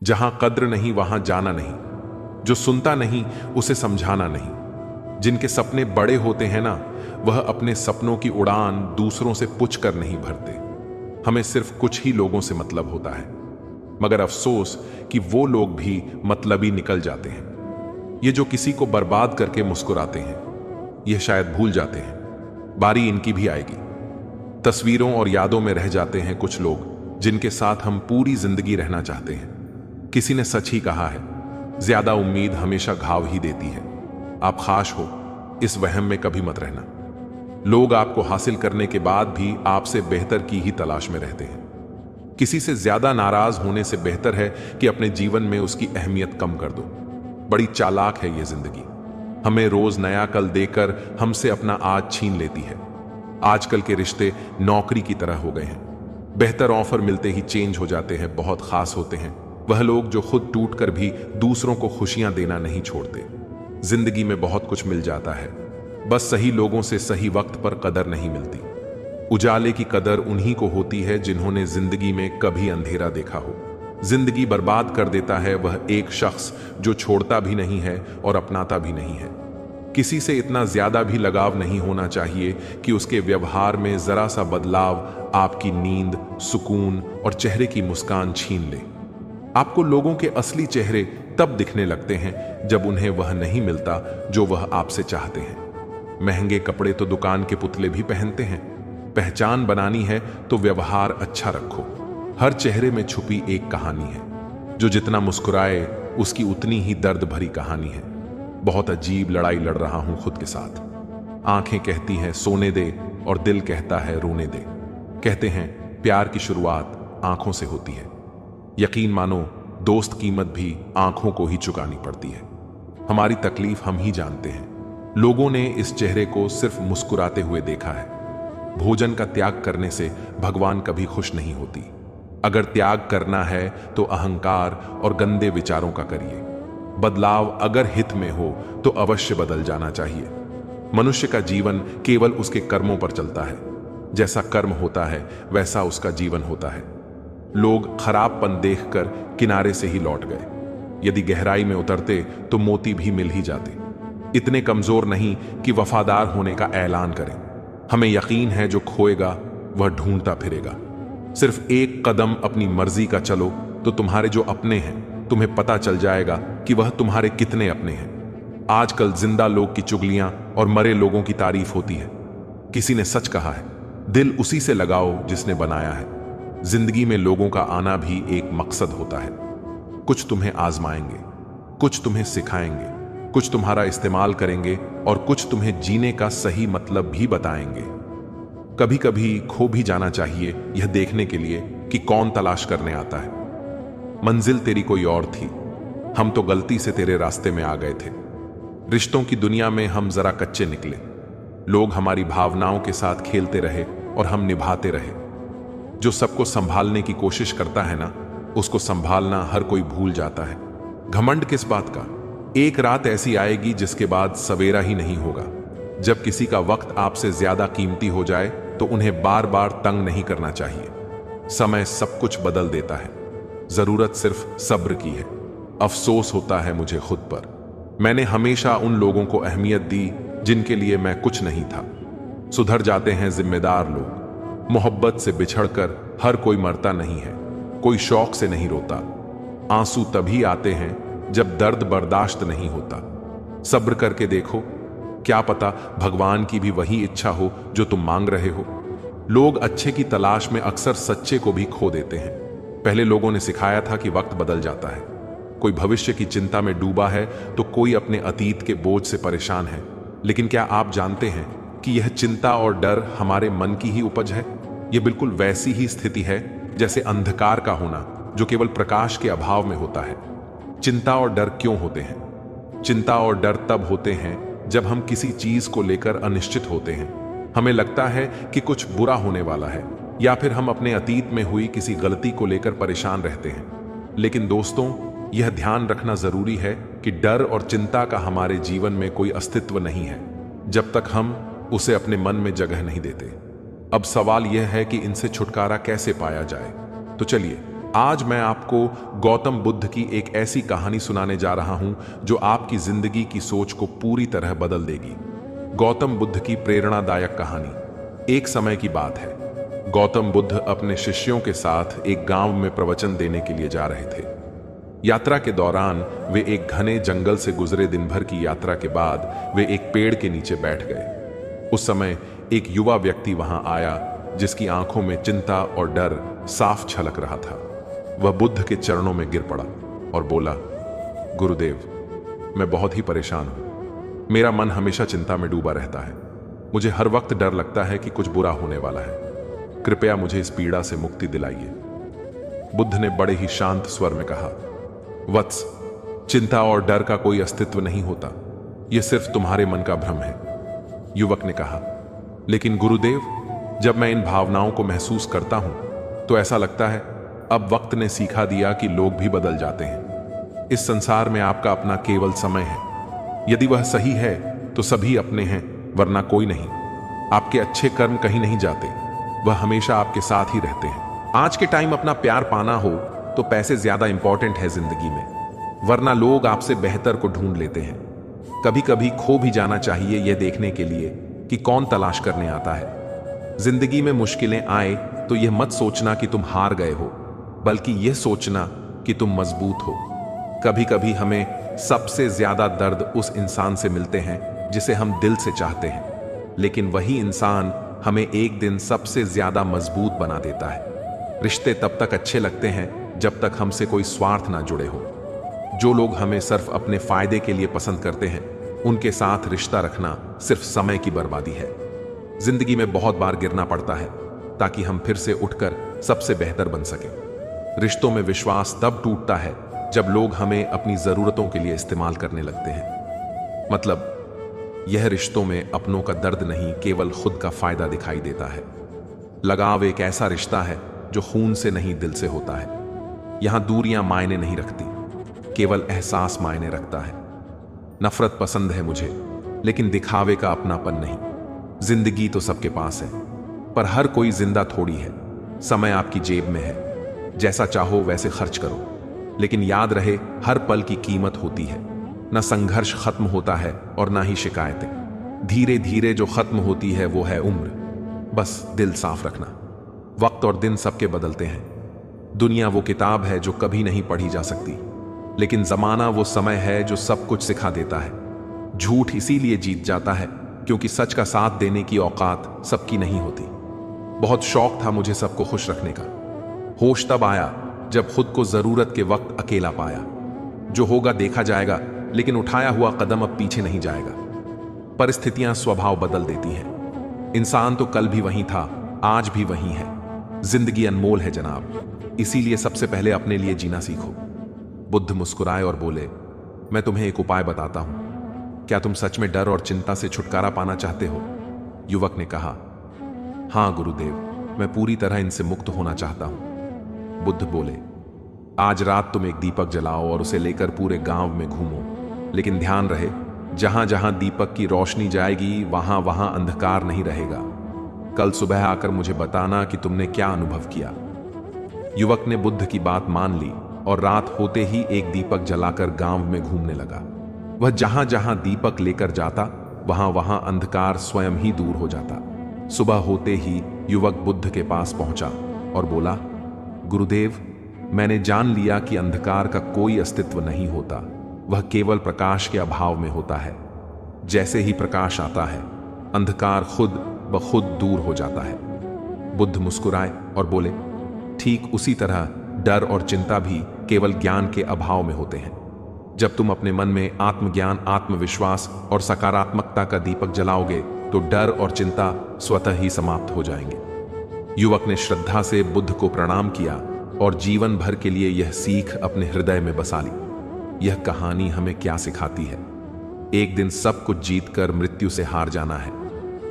जहां कद्र नहीं वहां जाना नहीं, जो सुनता नहीं उसे समझाना नहीं। जिनके सपने बड़े होते हैं ना, वह अपने सपनों की उड़ान दूसरों से पूछ कर नहीं भरते। हमें सिर्फ कुछ ही लोगों से मतलब होता है, मगर अफसोस कि वो लोग भी मतलबी निकल जाते हैं। ये जो किसी को बर्बाद करके मुस्कुराते हैं, यह शायद भूल जाते हैं बारी इनकी भी आएगी। तस्वीरों और यादों में रह जाते हैं कुछ लोग जिनके साथ हम पूरी जिंदगी रहना चाहते हैं। किसी ने सच ही कहा है, ज्यादा उम्मीद हमेशा घाव ही देती है। आप खास हो, इस वहम में कभी मत रहना। लोग आपको हासिल करने के बाद भी आपसे बेहतर की ही तलाश में रहते हैं। किसी से ज्यादा नाराज होने से बेहतर है कि अपने जीवन में उसकी अहमियत कम कर दो। बड़ी चालाक है ये जिंदगी, हमें रोज नया कल देकर हमसे अपना आज छीन लेती है। आजकल के रिश्ते नौकरी की तरह हो गए हैं, बेहतर ऑफर मिलते ही चेंज हो जाते हैं। बहुत खास होते हैं वह लोग जो खुद टूट कर भी दूसरों को खुशियां देना नहीं छोड़ते। जिंदगी में बहुत कुछ मिल जाता है, बस सही लोगों से सही वक्त पर कदर नहीं मिलती। उजाले की कदर उन्हीं को होती है जिन्होंने जिंदगी में कभी अंधेरा देखा हो। जिंदगी बर्बाद कर देता है वह एक शख्स जो छोड़ता भी नहीं है और अपनाता भी नहीं है। किसी से इतना ज्यादा भी लगाव नहीं होना चाहिए कि उसके व्यवहार में जरा सा बदलाव आपकी नींद, सुकून और चेहरे की मुस्कान छीन ले। आपको लोगों के असली चेहरे तब दिखने लगते हैं जब उन्हें वह नहीं मिलता जो वह आपसे चाहते हैं। महंगे कपड़े तो दुकान के पुतले भी पहनते हैं। पहचान बनानी है तो व्यवहार अच्छा रखो। हर चेहरे में छुपी एक कहानी है, जो जितना मुस्कुराए उसकी उतनी ही दर्द भरी कहानी है। बहुत अजीब लड़ाई लड़ रहा हूं खुद के साथ। आंखें कहती हैं सोने दे और दिल कहता है रोने दे। कहते हैं प्यार की शुरुआत आंखों से होती है। यकीन मानो दोस्त कीमत भी आंखों को ही चुकानी पड़ती है। हमारी तकलीफ हम ही जानते हैं। लोगों ने इस चेहरे को सिर्फ मुस्कुराते हुए देखा है। भोजन का त्याग करने से भगवान कभी खुश नहीं होती। अगर त्याग करना है तो अहंकार और गंदे विचारों का करिए। बदलाव अगर हित में हो तो अवश्य बदल जाना चाहिए। मनुष्य का जीवन केवल उसके कर्मों पर चलता है। जैसा कर्म होता है वैसा उसका जीवन होता है। लोग खराबपन देखकर किनारे से ही लौट गए। यदि गहराई में उतरते तो मोती भी मिल ही जाते। इतने कमजोर नहीं कि वफादार होने का ऐलान करें। हमें यकीन है जो खोएगा वह ढूंढता फिरेगा। सिर्फ एक कदम अपनी मर्जी का चलो तो तुम्हारे जो अपने हैं तुम्हें पता चल जाएगा कि वह तुम्हारे कितने अपने हैं। आजकल जिंदा लोग की चुगलियां और मरे लोगों की तारीफ होती है। किसी ने सच कहा है, दिल उसी से लगाओ जिसने बनाया है। जिंदगी में लोगों का आना भी एक मकसद होता है। कुछ तुम्हें आजमाएंगे, कुछ तुम्हें सिखाएंगे, कुछ तुम्हारा इस्तेमाल करेंगे और कुछ तुम्हें जीने का सही मतलब भी बताएंगे। कभी कभी खो भी जाना चाहिए यह देखने के लिए कि कौन तलाश करने आता है। मंजिल तेरी कोई और थी, हम तो गलती से तेरे रास्ते में आ गए थे। रिश्तों की दुनिया में हम जरा कच्चे निकले। लोग हमारी भावनाओं के साथ खेलते रहे और हम निभाते रहे। जो सबको संभालने की कोशिश करता है ना, उसको संभालना हर कोई भूल जाता है। घमंड किस बात का? एक रात ऐसी आएगी जिसके बाद सवेरा ही नहीं होगा। जब किसी का वक्त आपसे ज्यादा कीमती हो जाए तो उन्हें बार बार तंग नहीं करना चाहिए। समय सब कुछ बदल देता है, जरूरत सिर्फ सब्र की है। अफसोस होता है मुझे खुद पर। मैंने हमेशा उन लोगों को अहमियत दी जिनके लिए मैं कुछ नहीं था। सुधर जाते हैं जिम्मेदार लोग। मोहब्बत से बिछड़कर हर कोई मरता नहीं है, कोई शौक से नहीं रोता। आंसू तभी आते हैं जब दर्द बर्दाश्त नहीं होता। सब्र करके देखो, क्या पता भगवान की भी वही इच्छा हो जो तुम मांग रहे हो। लोग अच्छे की तलाश में अक्सर सच्चे को भी खो देते हैं। पहले लोगों ने सिखाया था कि वक्त बदल जाता है। कोई भविष्य की चिंता में डूबा है तो कोई अपने अतीत के बोझ से परेशान है। लेकिन क्या आप जानते हैं कि यह चिंता और डर हमारे मन की ही उपज है? यह बिल्कुल वैसी ही स्थिति है जैसे अंधकार का होना, जो केवल प्रकाश के अभाव में होता है। चिंता और डर क्यों होते हैं? चिंता और डर तब होते हैं जब हम किसी चीज को लेकर अनिश्चित होते हैं। हमें लगता है कि कुछ बुरा होने वाला है, या फिर हम अपने अतीत में हुई किसी गलती को लेकर परेशान रहते हैं। लेकिन दोस्तों, यह ध्यान रखना जरूरी है कि डर और चिंता का हमारे जीवन में कोई अस्तित्व नहीं है जब तक हम उसे अपने मन में जगह नहीं देते। अब सवाल यह है कि इनसे छुटकारा कैसे पाया जाए। तो चलिए आज मैं आपको गौतम बुद्ध की एक ऐसी कहानी सुनाने जा रहा हूं जो आपकी जिंदगी की सोच को पूरी तरह बदल देगी। गौतम बुद्ध की प्रेरणादायक कहानी। एक समय की बात है, गौतम बुद्ध अपने शिष्यों के साथ एक गांव में प्रवचन देने के लिए जा रहे थे। यात्रा के दौरान वे एक घने जंगल से गुजरे। दिन भर की यात्रा के बाद वे एक पेड़ के नीचे बैठ गए। उस समय एक युवा व्यक्ति वहां आया जिसकी आंखों में चिंता और डर साफ झलक रहा था। वह बुद्ध के चरणों में गिर पड़ा और बोला, गुरुदेव, मैं बहुत ही परेशान हूं। मेरा मन हमेशा चिंता में डूबा रहता है। मुझे हर वक्त डर लगता है कि कुछ बुरा होने वाला है। कृपया मुझे इस पीड़ा से मुक्ति दिलाइए। बुद्ध ने बड़े ही शांत स्वर में कहा, वत्स, चिंता और डर का कोई अस्तित्व नहीं होता। यह सिर्फ तुम्हारे मन का भ्रम है। युवक ने कहा, लेकिन गुरुदेव, जब मैं इन भावनाओं को महसूस करता हूं तो ऐसा लगता है अब वक्त ने सिखा दिया कि लोग भी बदल जाते हैं। इस संसार में आपका अपना केवल समय है। यदि वह सही है तो सभी अपने हैं, वरना कोई नहीं। आपके अच्छे कर्म कहीं नहीं जाते, वह हमेशा आपके साथ ही रहते हैं। आज के टाइम अपना प्यार पाना हो तो पैसे ज्यादा इंपॉर्टेंट है जिंदगी में, वरना लोग आपसे बेहतर को ढूंढ लेते हैं। कभी कभी खो भी जाना चाहिए यह देखने के लिए कि कौन तलाश करने आता है। जिंदगी में मुश्किलें आए तो यह मत सोचना कि तुम हार गए हो, बल्कि यह सोचना कि तुम मजबूत हो। कभी कभी हमें सबसे ज्यादा दर्द उस इंसान से मिलते हैं जिसे हम दिल से चाहते हैं, लेकिन वही इंसान हमें एक दिन सबसे ज्यादा मजबूत बना देता है। रिश्ते तब तक अच्छे लगते हैं जब तक हमसे कोई स्वार्थ ना जुड़े हो। जो लोग हमें सिर्फ अपने फायदे के लिए पसंद करते हैं, उनके साथ रिश्ता रखना सिर्फ समय की बर्बादी है। जिंदगी में बहुत बार गिरना पड़ता है ताकि हम फिर से उठकर सबसे बेहतर बन सकें। रिश्तों में विश्वास तब टूटता है जब लोग हमें अपनी जरूरतों के लिए इस्तेमाल करने लगते हैं। मतलब यह रिश्तों में अपनों का दर्द नहीं, केवल खुद का फायदा दिखाई देता है। लगाव एक ऐसा रिश्ता है जो खून से नहीं, दिल से होता है। यहां दूरियां मायने नहीं रखती, केवल एहसास मायने रखता है। नफरत पसंद है मुझे, लेकिन दिखावे का अपनापन नहीं। जिंदगी तो सबके पास है, पर हर कोई जिंदा थोड़ी है। समय आपकी जेब में है, जैसा चाहो वैसे खर्च करो, लेकिन याद रहे हर पल की कीमत होती है। न संघर्ष खत्म होता है और ना ही शिकायतें। धीरे धीरे जो खत्म होती है वो है उम्र। बस दिल साफ रखना। वक्त और दिन सबके बदलते हैं। दुनिया वो किताब है जो कभी नहीं पढ़ी जा सकती, लेकिन जमाना वो समय है जो सब कुछ सिखा देता है। झूठ इसीलिए जीत जाता है क्योंकि सच का साथ देने की औकात सबकी नहीं होती। बहुत शौक था मुझे सबको खुश रखने का। होश तब आया जब खुद को जरूरत के वक्त अकेला पाया। जो होगा देखा जाएगा, लेकिन उठाया हुआ कदम अब पीछे नहीं जाएगा। परिस्थितियां स्वभाव बदल देती हैं। इंसान तो कल भी वही था, आज भी वही है। जिंदगी अनमोल है जनाब, इसीलिए सबसे पहले अपने लिए जीना सीखो। बुद्ध मुस्कुराए और बोले, मैं तुम्हें एक उपाय बताता हूं। क्या तुम सच में डर और चिंता से छुटकारा पाना चाहते हो? युवक ने कहा, हां गुरुदेव, मैं पूरी तरह इनसे मुक्त होना चाहता हूं। बुद्ध बोले, आज रात तुम एक दीपक जलाओ और उसे लेकर पूरे गांव में घूमो, लेकिन ध्यान रहे जहां जहां दीपक की रोशनी जाएगी वहां वहां अंधकार नहीं रहेगा। कल सुबह आकर मुझे बताना कि तुमने क्या अनुभव किया। युवक ने बुद्ध की बात मान ली और रात होते ही एक दीपक जलाकर गांव में घूमने लगा। वह जहां जहां दीपक लेकर जाता वहां वहां अंधकार स्वयं ही दूर हो जाता। सुबह होते ही युवक बुद्ध के पास पहुंचा और बोला, गुरुदेव, मैंने जान लिया कि अंधकार का कोई अस्तित्व नहीं होता, वह केवल प्रकाश के अभाव में होता है। जैसे ही प्रकाश आता है, अंधकार खुद ब खुद दूर हो जाता है। बुद्ध मुस्कुराए और बोले, ठीक उसी तरह डर और चिंता भी केवल ज्ञान के अभाव में होते हैं। जब तुम अपने मन में आत्मज्ञान, आत्मविश्वास और सकारात्मकता का दीपक जलाओगे तो डर और चिंता स्वतः ही समाप्त हो जाएंगे। युवक ने श्रद्धा से बुद्ध को प्रणाम किया और जीवन भर के लिए यह सीख अपने हृदय में बसा ली। यह कहानी हमें क्या सिखाती है? एक दिन सब कुछ जीतकर मृत्यु से हार जाना है।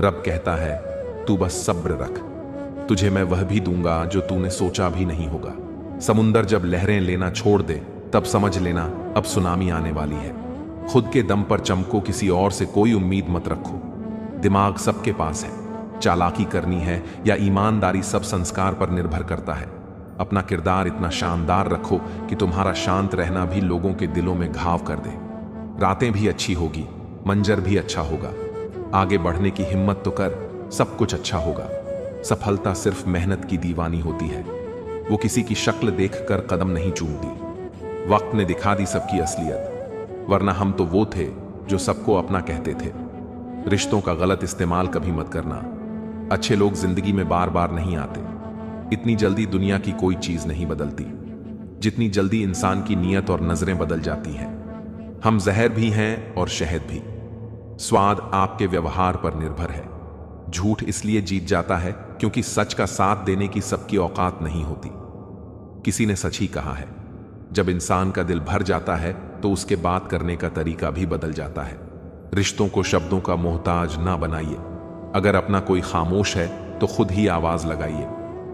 रब कहता है, तू बस सब्र रख, तुझे मैं वह भी दूंगा जो तूने सोचा भी नहीं होगा। समुंदर जब लहरें लेना छोड़ दे तब समझ लेना अब सुनामी आने वाली है। खुद के दम पर चमको, किसी और से कोई उम्मीद मत रखो। दिमाग सबके पास है, चालाकी करनी है या ईमानदारी सब संस्कार पर निर्भर करता है। अपना किरदार इतना शानदार रखो कि तुम्हारा शांत रहना भी लोगों के दिलों में घाव कर दे। रातें भी अच्छी होगी, मंजर भी अच्छा होगा। आगे बढ़ने की हिम्मत तो कर, सब कुछ अच्छा होगा। सफलता सिर्फ मेहनत की दीवानी होती है, वो किसी की शक्ल देखकर कदम नहीं चूमती। वक्त ने दिखा दी सबकी असलियत, वरना हम तो वो थे जो सबको अपना कहते थे। रिश्तों का गलत इस्तेमाल कभी मत करना। अच्छे लोग जिंदगी में बार बार नहीं आते। इतनी जल्दी दुनिया की कोई चीज नहीं बदलती जितनी जल्दी इंसान की नीयत और नजरें बदल जाती हैं। हम जहर भी हैं और शहद भी। स्वाद आपके व्यवहार पर निर्भर है। झूठ इसलिए जीत जाता है क्योंकि सच का साथ देने की सबकी औकात नहीं होती। किसी ने सच ही कहा है, जब इंसान का दिल भर जाता है तो उसके बात करने का तरीका भी बदल जाता है। रिश्तों को शब्दों का मोहताज ना बनाइए। अगर अपना कोई खामोश है तो खुद ही आवाज लगाइए।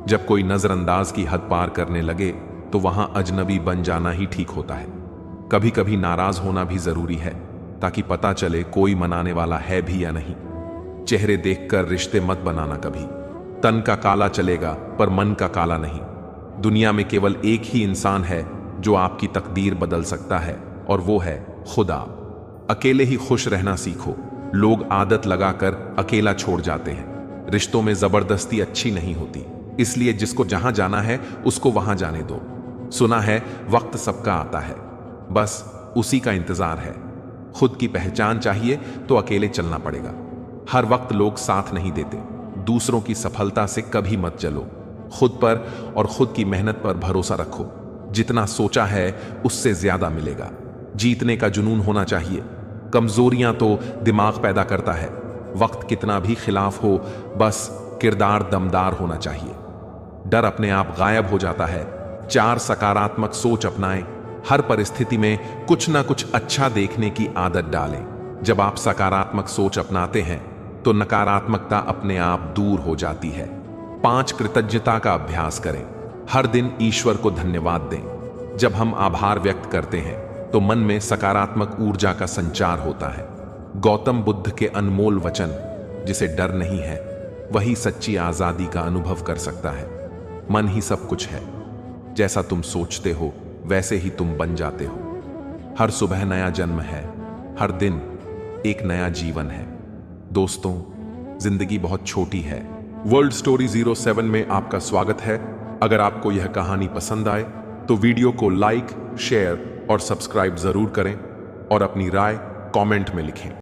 जब कोई नजरअंदाज की हद पार करने लगे तो वहां अजनबी बन जाना ही ठीक होता है। कभी कभी नाराज होना भी जरूरी है ताकि पता चले कोई मनाने वाला है भी या नहीं। चेहरे देखकर रिश्ते मत बनाना कभी। तन का काला चलेगा पर मन का काला नहीं। दुनिया में केवल एक ही इंसान है जो आपकी तकदीर बदल सकता है और वो है खुदा। अकेले ही खुश रहना सीखो। लोग आदत लगाकर अकेला छोड़ जाते हैं। रिश्तों में जबरदस्ती अच्छी नहीं होती, इसलिए जिसको जहां जाना है उसको वहां जाने दो। सुना है वक्त सबका आता है, बस उसी का इंतजार है। खुद की पहचान चाहिए तो अकेले चलना पड़ेगा। हर वक्त लोग साथ नहीं देते। दूसरों की सफलता से कभी मत जलो। खुद पर और खुद की मेहनत पर भरोसा रखो। जितना सोचा है उससे ज्यादा मिलेगा। जीतने का जुनून होना चाहिए। कमजोरियां तो दिमाग पैदा करता है। वक्त कितना भी खिलाफ हो, बस किरदार दमदार होना चाहिए। डर अपने आप गायब हो जाता है। 4 सकारात्मक सोच अपनाएं। हर परिस्थिति में कुछ ना कुछ अच्छा देखने की आदत डालें। जब आप सकारात्मक सोच अपनाते हैं तो नकारात्मकता अपने आप दूर हो जाती है। 5 कृतज्ञता का अभ्यास करें। हर दिन ईश्वर को धन्यवाद दें। जब हम आभार व्यक्त करते हैं तो मन में सकारात्मक ऊर्जा का संचार होता है। गौतम बुद्ध के अनमोल वचन, जिसे डर नहीं है वही सच्ची आजादी का अनुभव कर सकता है। मन ही सब कुछ है। जैसा तुम सोचते हो वैसे ही तुम बन जाते हो। हर सुबह नया जन्म है, हर दिन एक नया जीवन है। दोस्तों, जिंदगी बहुत छोटी है। वर्ल्ड स्टोरी 07 में आपका स्वागत है। अगर आपको यह कहानी पसंद आए तो वीडियो को लाइक, शेयर और सब्सक्राइब जरूर करें और अपनी राय कमेंट में लिखें।